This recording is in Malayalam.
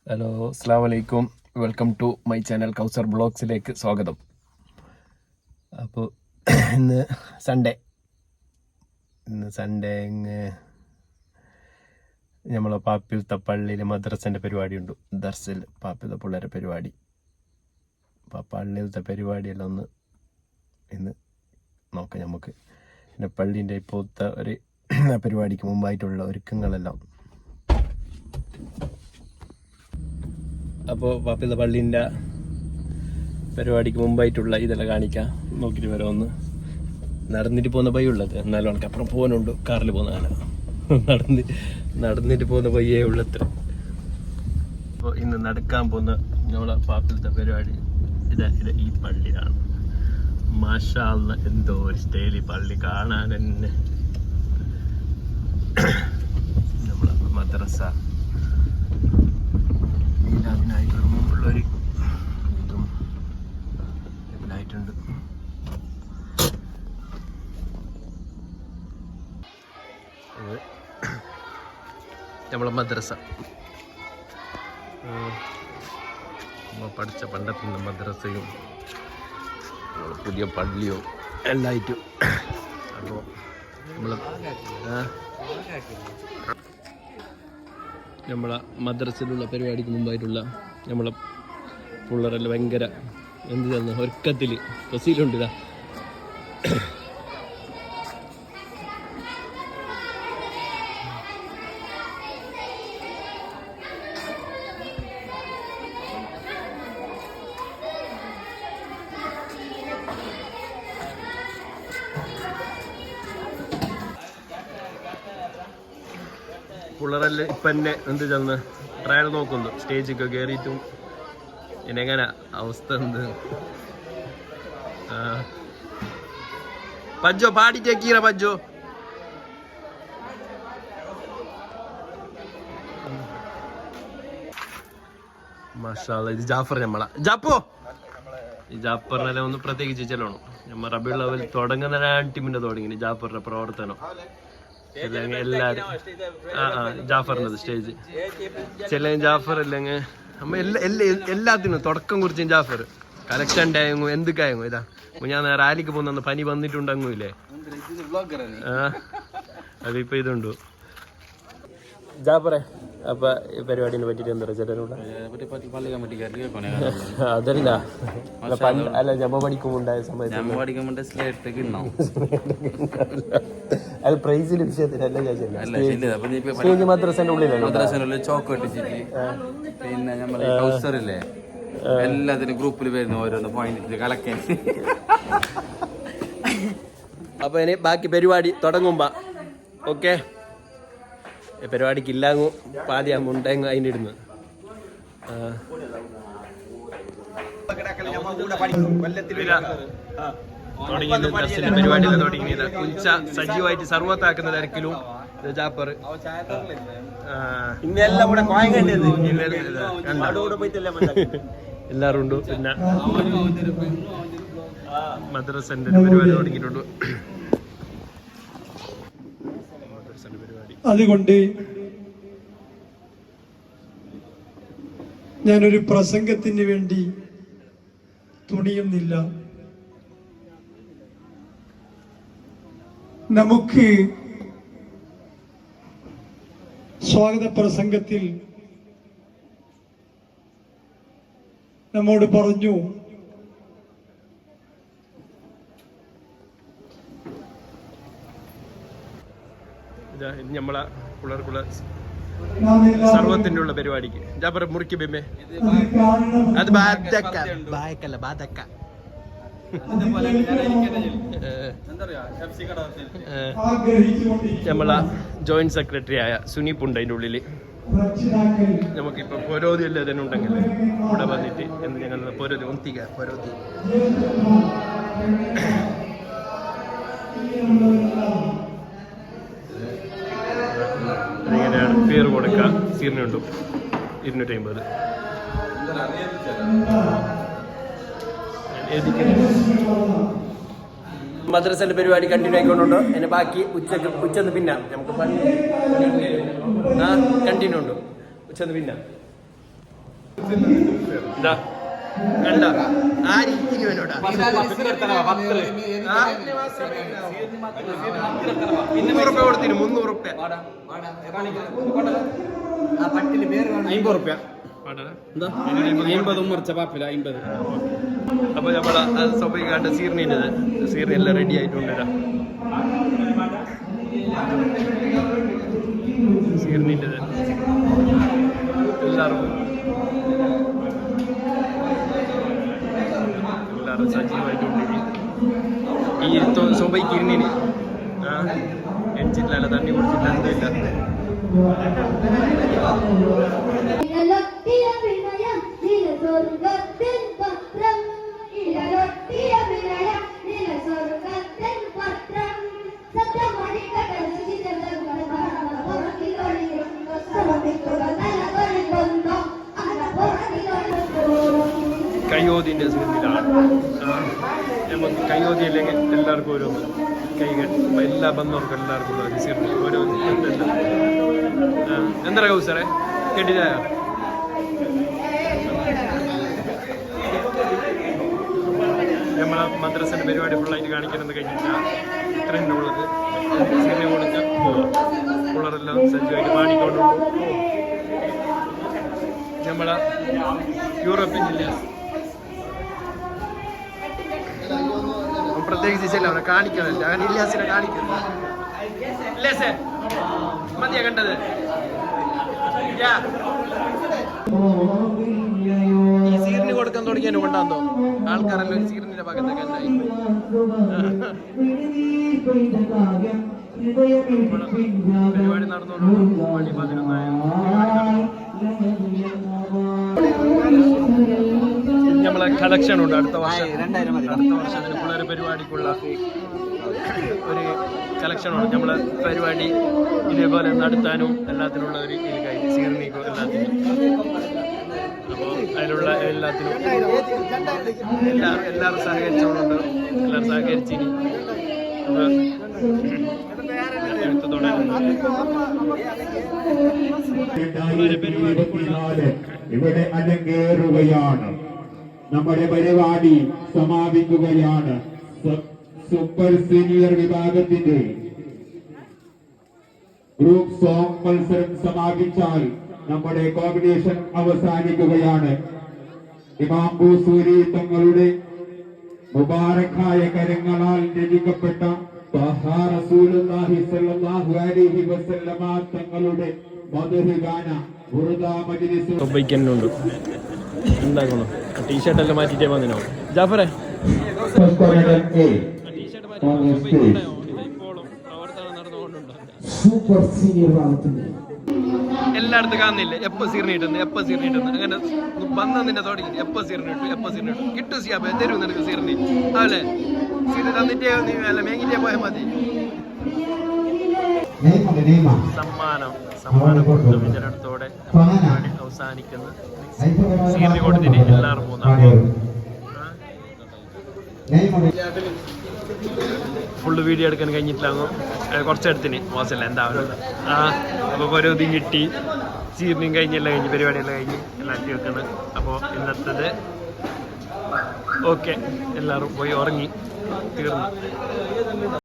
ഹലോ, അസ്സാം വലൈക്കും. വെൽക്കം ടു മൈ ചാനൽ കൗസർ ബ്ലോഗ്സിലേക്ക് സ്വാഗതം. അപ്പോൾ ഇന്ന് സൺഡേ നമ്മളെ പാപ്പിലത്തെ പള്ളിയിൽ മദ്രസൻ്റെ പരിപാടിയുണ്ട്. ദർസിൽ പാപ്പിലത്തെ പിള്ളേരെ പരിപാടി. അപ്പോൾ പള്ളിയിലത്തെ പരിപാടിയെല്ലാം ഒന്ന് ഇന്ന് നോക്കാം നമുക്ക്. പിന്നെ പള്ളീൻ്റെ ഇപ്പോഴത്തെ ഒരു പരിപാടിക്ക് മുമ്പായിട്ടുള്ള ഒരുക്കങ്ങളെല്ലാം. അപ്പോൾ പാപ്പിലത്തെ പള്ളീൻ്റെ പരിപാടിക്ക് മുമ്പായിട്ടുള്ള ഇതെല്ലാം കാണിക്കാം. നോക്കിയിട്ട് വരാം. ഒന്ന് നടന്നിട്ട് പോകുന്ന പയ്യ ഉള്ളത്, എന്നാലും എനിക്ക് അപ്പുറം പോകാനുണ്ട്. കാറിൽ പോകുന്ന കാലം നടന്നിട്ട് പോകുന്ന പയ്യേ ഉള്ളത്ര. അപ്പോൾ ഇന്ന് നടക്കാൻ പോകുന്ന നമ്മളെ പാപ്പിലത്തെ പരിപാടി ഇത് ഈ പള്ളിയാണ്. മാഷാ അല്ലാ, എന്തോ ഒരു സ്റ്റൈലി പള്ളി കാണാൻ തന്നെ. നമ്മളെ മദ്രസ ഉള്ളൊരു ഇതും ഇതിലായിട്ടുണ്ട്. നമ്മളെ മദ്രസ പഠിച്ച പണ്ടത്തെ മദ്രസയും പുതിയ പള്ളിയും എല്ലായിട്ടും. അപ്പോൾ നമ്മളെ മദ്രസയിലുള്ള പരിപാടിക്ക് മുമ്പായിട്ടുള്ള നമ്മളെ പിള്ളേരെല്ലാം ഭയങ്കര എന്ത് തന്നു ഒരുക്കത്തിൽ ഫസീലുണ്ട്. ഇതാ പിള്ളേരെല്ലാം ഇപ്പം എന്നെ എന്ത് ചെന്ന് ട്രയൽ നോക്കുന്നു. സ്റ്റേജൊക്കെ കയറിയിട്ടും എന്നെങ്ങനെ അവസ്ഥ എന്ത്. പജ്ജോ പാടിച്ചേക്കീറ പജ്ജോ. മാഷാ അല്ലാ, ഇത് ജാഫർ നമ്മളെ ജാപ്പോ. ഈ ജാഫറിനെല്ലാം ഒന്ന് പ്രത്യേകിച്ച് ചെല്ലണം. നമ്മൾ റബീഉൽ അവ്വൽ തുടങ്ങുന്ന ടീമിന്റെ തുടങ്ങി ജാഫറിന്റെ പ്രവർത്തനം എല്ലാരും. ജാഫറിൻ്റെ സ്റ്റേജ് ചെല്ലെ ജാഫർ അല്ലെങ്കിൽ നമ്മ എല്ലാത്തിനും തുടക്കം കുറിച്ചും ജാഫർ. കലക്ഷൻ ആയെങ്കോ എന്തൊക്കെയായെങ്കോ. ഇതാ ഞാൻ റാലിക്ക് പോകുന്ന പനി വന്നിട്ടുണ്ടെങ്കിലേ അതിപ്പോ ഇതുണ്ടു. ജാഫറെ, അപ്പൊ ഈ പരിപാടിനെ പറ്റിട്ട് എന്താ ചേട്ടനോട്? അതല്ല അല്ല, ഞമ്മ പഠിക്കുമ്പോണ്ടായ സമയത്ത് അത് പ്രൈസ് ലഭിച്ചതിനല്ല മദ്രസന്റെ ഉള്ളിലല്ലേ ചോക്ക് ഇട്ടിച്ചിട്ട് പിന്നെ നമ്മളെ കൗസറില്ലേ എല്ലാത്തിനും ഗ്രൂപ്പിൽ വരുന്ന ഓരോന്ന് പോയിന്റ് കളക്കാൻ. അപ്പൊ ഇനി ബാക്കി പരിപാടി തുടങ്ങുമ്പോ ഓക്കെ. പരിപാടിക്ക് ഇല്ലാങ്ങു പാതിയാകുമ്പോ ഉണ്ടെങ്കിൽ അതിനിടുന്നു. പരിപാടി തുടങ്ങിയത് കുഞ്ച സജീവമായിട്ട് സർവത്താക്കുന്ന തിരക്കിലും ജാപ്പർ എല്ലാരും ഉണ്ട്. പിന്നെ മദ്രസന്റെ പരിപാടി തുടങ്ങിയിട്ടുണ്ട്. അതുകൊണ്ട് ഞാനൊരു പ്രസംഗത്തിന് വേണ്ടി തുണിയുന്നില്ല. നമുക്ക് സ്വാഗത പ്രസംഗത്തിൽ നമ്മോട് പറഞ്ഞു, ഇത് നമ്മളെ പിള്ളേർക്കുള്ള സർവത്തിന്റെ ഉള്ള പരിപാടിക്ക് ജാബർ മുറിക്ക് ബിമ്മേ. അത് ബാധക്കല്ല ബാധക്ക. നമ്മളെ ജോയിന്റ് സെക്രട്ടറി ആയ സുനീപുണ്ട് അതിൻ്റെ ഉള്ളില്. നമുക്കിപ്പോ പൊരോധി അല്ലേ തന്നെ ഉണ്ടെങ്കിൽ ഇവിടെ വന്നിട്ട് എന്ന് ഞങ്ങൾ പൊരോധി ഒന്തിക പൊരോധി ഇങ്ങനെയാണ് പേര് കൊടുക്കുക. സീറിനുണ്ട് 250. മദ്രസന്റെ പരിപാടി കണ്ടിന്യൂ ആയിക്കൊണ്ടുണ്ടോ? അതിന് ബാക്കി ഉച്ചന്ന് പിന്നെ നമുക്ക് കണ്ടിന്യൂ ഉണ്ട്. ഉച്ചന്ന് പിന്നെ ഇതാ കണ്ട ആര് ഇവനോടാ $300 കൊടുത്തിന് 300 ₹50 അപ്പൊ നമ്മളെ സ്വാഭാവികമായിട്ട് സീറിനിൻ്റെത് സീറിന് എല്ലാം റെഡി ആയിട്ടുണ്ട് സീറിനിൻ്റെത് എല്ലാവർക്കും സജീവമായിട്ടുണ്ട് ഈ സ്വബൈക്ക് ഇരുന്നിന് എണിച്ചിട്ടില്ല തണ്ണി കുടിച്ചില്ല എന്തില്ല കയ്യോതിൻ്റെ സീനിലാണ് നമുക്ക് കയ്യോതി അല്ലെങ്കിൽ എല്ലാവർക്കും ഓരോ കൈകൾ എല്ലാ ബന്ധവർക്കും എല്ലാവർക്കും ഉള്ള സീറിന് ഓരോ എന്താ സാറേ കേട്ടില്ലായോ നമ്മളെ മദ്രസൻ്റെ പരിപാടി ഫുള്ളായിട്ട് കാണിക്കുന്നത് കഴിഞ്ഞില്ല ഇത്രയും ഉള്ളത് സീറിനെ കൊടുക്കാൻ പോവാം പിള്ളേരെല്ലാം സജ്ജമായിട്ട് പാടിക്കൊണ്ടു നമ്മളെ യൂറോപ്യൻ ജില്ലേഴ്സ് പ്രത്യേകിച്ച് ചില അവനെ കാണിക്കണമല്ലോ അവൻ ഇല്ലാസിനെ കാണിക്കുന്നു അല്ലേ സേ മതിയാ കണ്ടത് ഈ സീറിന് കൊടുക്കാൻ തുടങ്ങിയതിന് കൊണ്ടാന്തോ ആൾക്കാരെല്ലാം ഒരു സീറിന്റെ ഭാഗത്തൊക്കെ ഉണ്ടായി പരിപാടി നടന്നോളൂ മണി 11 നമ്മളെ കളക്ഷൻ ഉണ്ട് അടുത്ത വർഷം അതിനുള്ള പരിപാടിക്കുള്ള ഒരു കളക്ഷനാണ് നമ്മളെ പരിപാടി ഇതേപോലെ നടത്താനും എല്ലാത്തിനുള്ള ഒരു ഇതിലായി സീർണിക്കും എല്ലാത്തിനും അപ്പോൾ അതിലുള്ള എല്ലാത്തിനും എല്ലാവരും സഹകരിച്ചോണ്ടുണ്ട് എല്ലാവരും സഹകരിച്ചിനി ഇവിടെ അലങ്കേറുകയാണ്. നമ്മുടെ പരിപാടി സമാപിക്കുകയാണ്. സൂപ്പർ സീനിയർ വിഭാഗത്തിന്റെ ഗ്രൂപ്പ് സോങ് മത്സരം സമാപിച്ചാൽ നമ്മുടെ കോമ്പറ്റീഷൻ അവസാനിക്കുകയാണ്. ഇമാം ബൂസൂരി തങ്ങളുടെ മുബാറക്കായ കരങ്ങളാൽ രചിക്കപ്പെട്ട റസൂലുള്ളാഹി സ്വല്ലല്ലാഹു അലൈഹി വസല്ലമ തങ്ങളുടെ മദ്ഹ് ഗാന ബുർദ മജ്ലിസ് ഉണ്ട് എന്താകണം ടീഷർട്ട് എല്ലാം മാറ്റിട്ടേ വന്നിനോ ജാഫറെ സൂപ്പർ സീനിയർ ഭാഗത്തിന്റെ എല്ലായിടത്തും കാണുന്നില്ല എപ്പോ സീറിനിട്ടുന്നു എപ്പോ സീറിനിട്ടുന്നു അങ്ങനെ വന്നതിന്റെ തുടങ്ങി എപ്പോ സീറിനിട്ടു കിട്ടും സിയാബ് തരൂ നിനക്ക് സീറിനി അതല്ലേ സീറിന് തന്നിട്ടേ നീ അല്ല മേങ്ങിട്ടേ പോയാൽ മതി സമ്മാനം കൊടുത്ത വിതരണത്തോടെ അവസാനിക്കുന്ന സീറിന് കൊടുത്തിട്ട് എല്ലാവരും പോകുന്ന ഫുള്ള് വീഡിയോ എടുക്കാൻ കഴിഞ്ഞിട്ടില്ലാങ്ങോ കുറച്ചെടുത്തിന് മോശമല്ല എന്താവല്ലോ അപ്പോൾ ഓരോ ഇതും കിട്ടി സീറിനും കഴിഞ്ഞെല്ലാം കഴിഞ്ഞ് പരിപാടിയെല്ലാം കഴിഞ്ഞ് എല്ലാം ആക്കി വെക്കുന്നത്. അപ്പോൾ ഇന്നത്തത് ഓക്കെ എല്ലാവരും പോയി ഉറങ്ങി തീർന്നു.